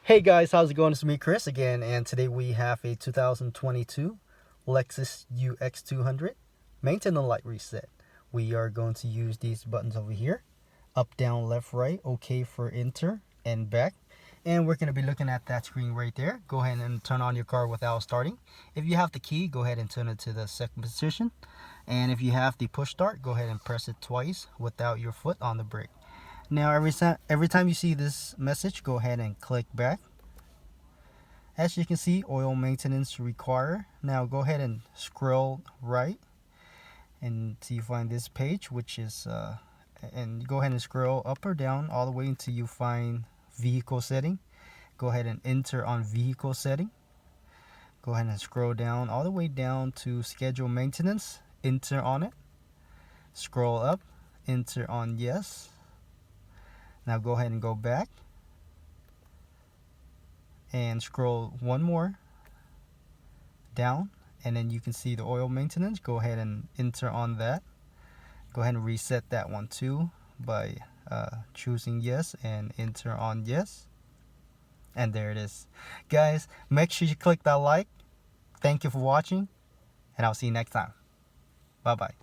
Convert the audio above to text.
Hey guys, how's it going? It's me, Chris, again, and today we have a 2022 Lexus UX200 maintenance light reset. We are going to use these buttons over here: up, down, left, right, OK for enter, and back. And we're going to be looking at that screen right there. Go ahead and turn on your car without starting. If you have the key, go ahead and turn it to the second position. And if you have the push start, go ahead and press it twice without your foot on the brake. Now every time you see this message, go ahead and click back. As you can see, oil maintenance required. Now go ahead and scroll right until you find this page, which is and go ahead and scroll up or down all the way until you find vehicle setting. Go ahead and enter on vehicle setting. Go ahead and scroll down all the way down to schedule maintenance. Enter on it. Scroll up, enter on yes. Now go ahead and go back and scroll one more down, and then you can see the oil maintenance. Go ahead and enter on that. Go ahead and reset that one too by choosing yes and enter on yes. And there it is. Guys, make sure you click that like. Thank you for watching, and I'll see you next time. Bye bye.